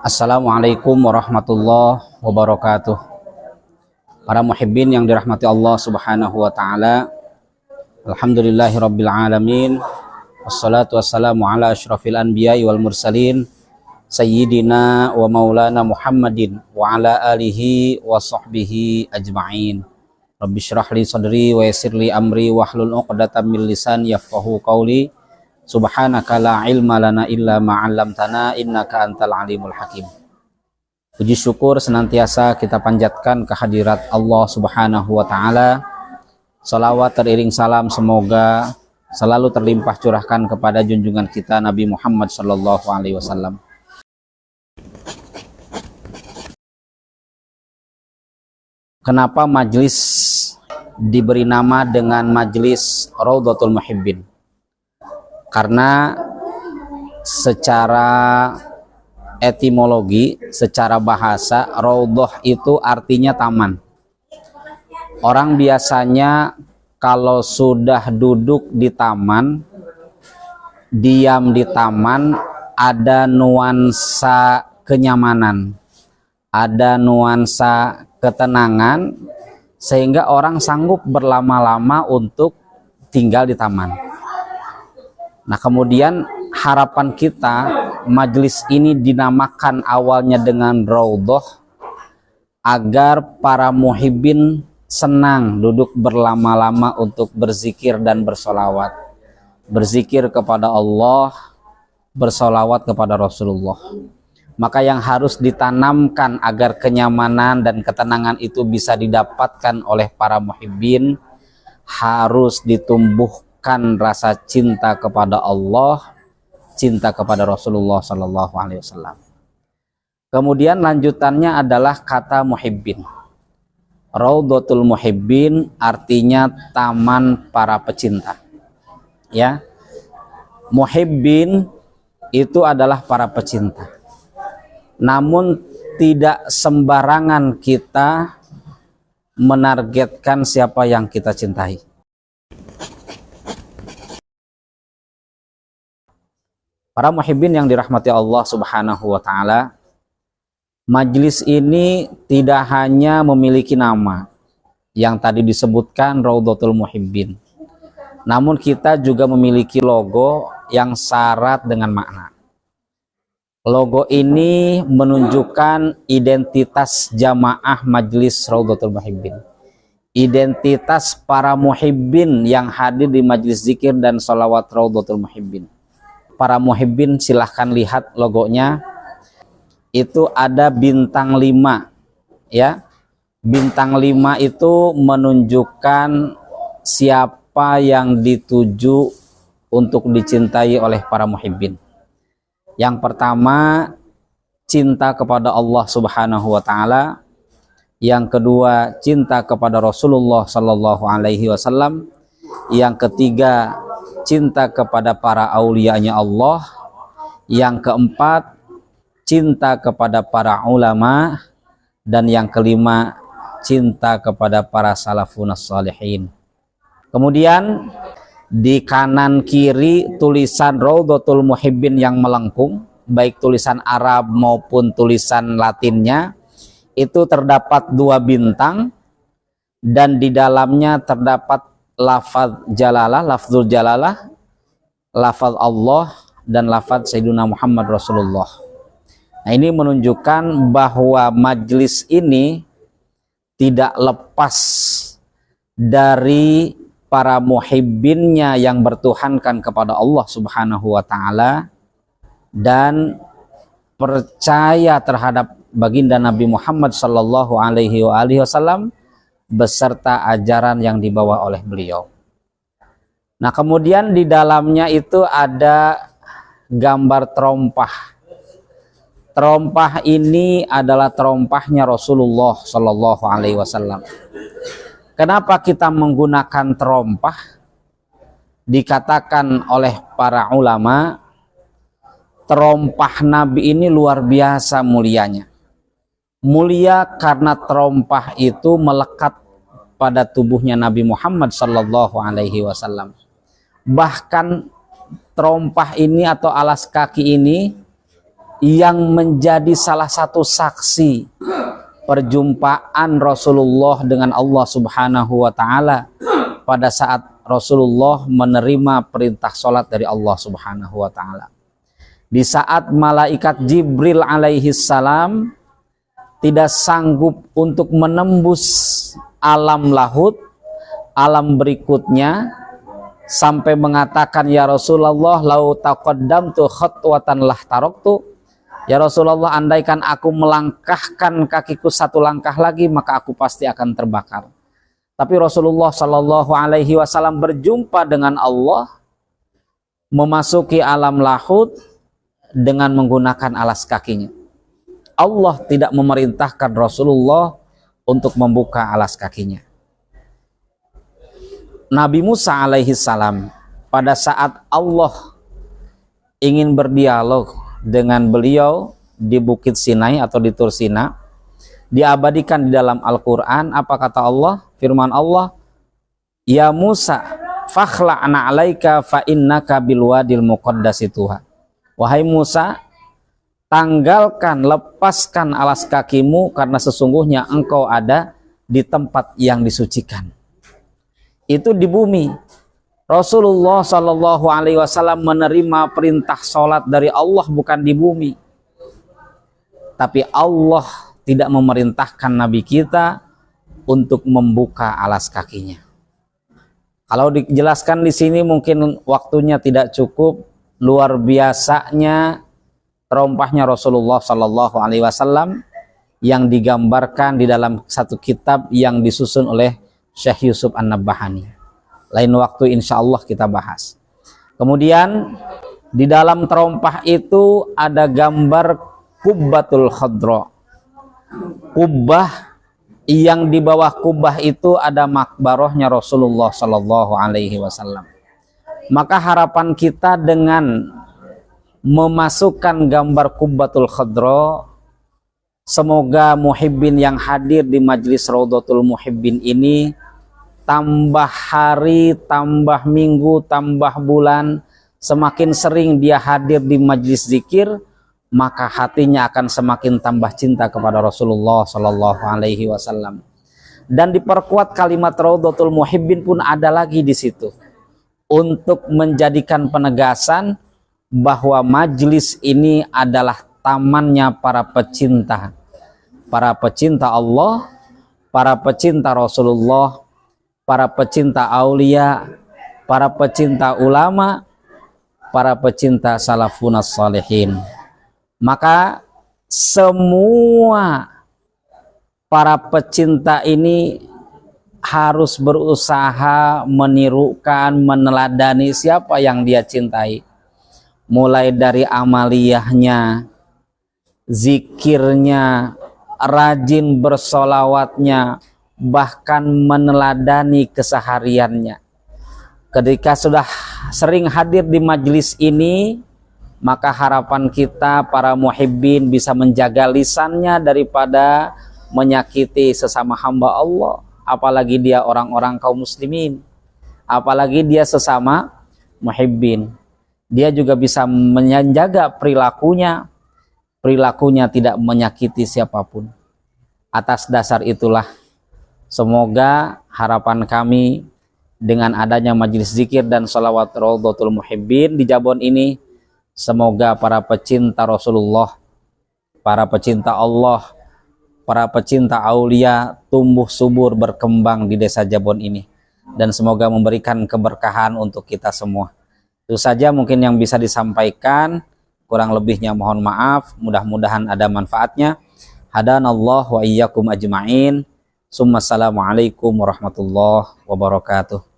Assalamualaikum warahmatullahi wabarakatuh. Para muhibbin yang dirahmati Allah Subhanahu wa taala. Alhamdulillahirabbil alamin. Wassalatu wassalamu ala asyrafil anbiya'i wal mursalin sayyidina wa maulana Muhammadin wa ala alihi wa sahbihi ajma'in. Rabbi shrah li sadri wa yassir li amri wahlul 'uqdatam min lisani yafqahu qawli. Subhanaka la ilma lana illa ma 'allamtana innaka antal alimul hakim. Puji syukur senantiasa kita panjatkan kehadirat Allah Subhanahu wa taala. Salawat teriring salam semoga selalu terlimpah curahkan kepada junjungan kita Nabi Muhammad sallallahu alaihi wasallam. Kenapa majlis diberi nama dengan Majlis Raudhatul Muhibbin? Karena secara etimologi, secara bahasa, raudhah itu artinya taman. Orang biasanya kalau sudah duduk di taman, diam di taman, ada nuansa kenyamanan, ada nuansa ketenangan, sehingga orang sanggup berlama-lama untuk tinggal di taman. Nah, kemudian harapan kita majlis ini dinamakan awalnya dengan raudhah agar para muhibbin senang duduk berlama-lama untuk berzikir dan bersolawat, berzikir kepada Allah, bersolawat kepada Rasulullah. Maka yang harus ditanamkan agar kenyamanan dan ketenangan itu bisa didapatkan oleh para muhibbin, harus ditumbuhkan rasa cinta kepada Allah, cinta kepada Rasulullah Sallallahu Alaihi Wasallam. Kemudian lanjutannya adalah kata muhibbin. Raudhatul Muhibbin artinya taman para pecinta. Ya, muhibbin itu adalah para pecinta. Namun tidak sembarangan kita menargetkan siapa yang kita cintai. Para muhibbin yang dirahmati Allah Subhanahu wa taala, majlis ini tidak hanya memiliki nama yang tadi disebutkan Raudhatul Muhibbin, namun kita juga memiliki logo yang syarat dengan makna. Logo ini menunjukkan identitas jamaah majlis Raudhatul Muhibbin, identitas para muhibbin yang hadir di majlis zikir dan sholawat Raudhatul Muhibbin. Para muhibbin silahkan lihat logonya, itu ada bintang 5 ya. Bintang 5 itu menunjukkan siapa yang dituju untuk dicintai oleh para muhibbin. Yang pertama, cinta kepada Allah Subhanahu wa taala. Yang kedua, cinta kepada Rasulullah sallallahu alaihi wasallam. Yang ketiga, cinta kepada para aulianya Allah. Yang keempat, cinta kepada para ulama. Dan yang kelima, cinta kepada para salafun shalihin. Kemudian di kanan kiri tulisan Raudhatul Muhibbin yang melengkung, baik tulisan Arab maupun tulisan Latinnya, itu terdapat 2 bintang, dan di dalamnya terdapat lafaz jalalah, lafzul jalalah, lafaz Allah, dan lafaz Sayyidina Muhammad Rasulullah. Nah, ini menunjukkan bahwa majlis ini tidak lepas dari para muhibbinnya yang bertuhankan kepada Allah Subhanahu wa taala dan percaya terhadap baginda Nabi Muhammad sallallahu alaihi wasallam beserta ajaran yang dibawa oleh beliau. Nah, kemudian di dalamnya itu ada gambar terompah. Terompah ini adalah terompahnya Rasulullah Shallallahu Alaihi Wasallam. Kenapa kita menggunakan terompah? Dikatakan oleh para ulama, terompah Nabi ini luar biasa mulianya. Mulia karena terompah itu melekat pada tubuhnya Nabi Muhammad Shallallahu Alaihi Wasallam. Bahkan terompah ini atau alas kaki ini yang menjadi salah satu saksi perjumpaan Rasulullah dengan Allah Subhanahu wa taala pada saat Rasulullah menerima perintah sholat dari Allah Subhanahu wa taala. Di saat malaikat Jibril alaihi salam tidak sanggup untuk menembus alam lahut, alam berikutnya, sampai mengatakan, ya Rasulullah, lau taqaddamtu khatwatan lah taraktu. Ya Rasulullah, andaikan aku melangkahkan kakiku satu langkah lagi, maka aku pasti akan terbakar. Tapi Rasulullah Shallallahu Alaihi Wasallam berjumpa dengan Allah, memasuki alam lahut dengan menggunakan alas kakinya. Allah tidak memerintahkan Rasulullah untuk membuka alas kakinya. Nabi Musa alaihi salam, pada saat Allah ingin berdialog dengan beliau di Bukit Sinai atau di Tur Sina, diabadikan di dalam Al-Quran. Apa kata Allah? Firman Allah, ya Musa fakhla'na alaika fa innaka bilwadil muqaddasi tuha. Wahai Musa, tanggalkan, lepaskan alas kakimu, karena sesungguhnya engkau ada di tempat yang disucikan. Itu di bumi. Rasulullah Shallallahu Alaihi Wasallam menerima perintah sholat dari Allah bukan di bumi. Tapi Allah tidak memerintahkan Nabi kita untuk membuka alas kakinya. Kalau dijelaskan di sini mungkin waktunya tidak cukup. Luar biasanya terompahnya Rasulullah Shallallahu Alaihi Wasallam yang digambarkan di dalam satu kitab yang disusun oleh Syekh Yusuf An-Nabbahani. Lain waktu insya Allah kita bahas. Kemudian di dalam terompah itu ada gambar kubbatul khadra. Kubbah yang di bawah kubah itu ada makbarohnya Rasulullah Shallallahu Alaihi Wasallam. Maka harapan kita dengan memasukkan gambar kubbatul khadra, semoga muhibbin yang hadir di majlis Raudhatul Muhibbin ini tambah hari, tambah minggu, tambah bulan, semakin sering dia hadir di majlis zikir, maka hatinya akan semakin tambah cinta kepada Rasulullah Shallallahu Alaihi Wasallam. Dan diperkuat kalimat Raudhatul Muhibbin pun ada lagi di situ untuk menjadikan penegasan bahwa majlis ini adalah tamannya para pecinta Allah, para pecinta Rasulullah, para pecinta aulia, para pecinta ulama, para pecinta salafunas salihin. Maka semua para pecinta ini harus berusaha menirukan, meneladani siapa yang dia cintai. Mulai dari amaliyahnya, zikirnya, rajin bersolawatnya, bahkan meneladani kesehariannya. Ketika sudah sering hadir di majelis ini, maka harapan kita para muhibbin bisa menjaga lisannya daripada menyakiti sesama hamba Allah, apalagi dia orang-orang kaum muslimin, apalagi dia sesama muhibbin. Dia juga bisa menjaga perilakunya tidak menyakiti siapapun. Atas dasar itulah semoga harapan kami dengan adanya majelis zikir dan sholawat Raudhatul Muhibbin di Jabon ini, semoga para pecinta Rasulullah, para pecinta Allah, para pecinta aulia tumbuh subur berkembang di desa Jabon ini, dan semoga memberikan keberkahan untuk kita semua. Itu saja mungkin yang bisa disampaikan, kurang lebihnya mohon maaf, mudah-mudahan ada manfaatnya. Hadanallah wa iyyakum ajma'in. Assalamualaikum warahmatullahi wabarakatuh.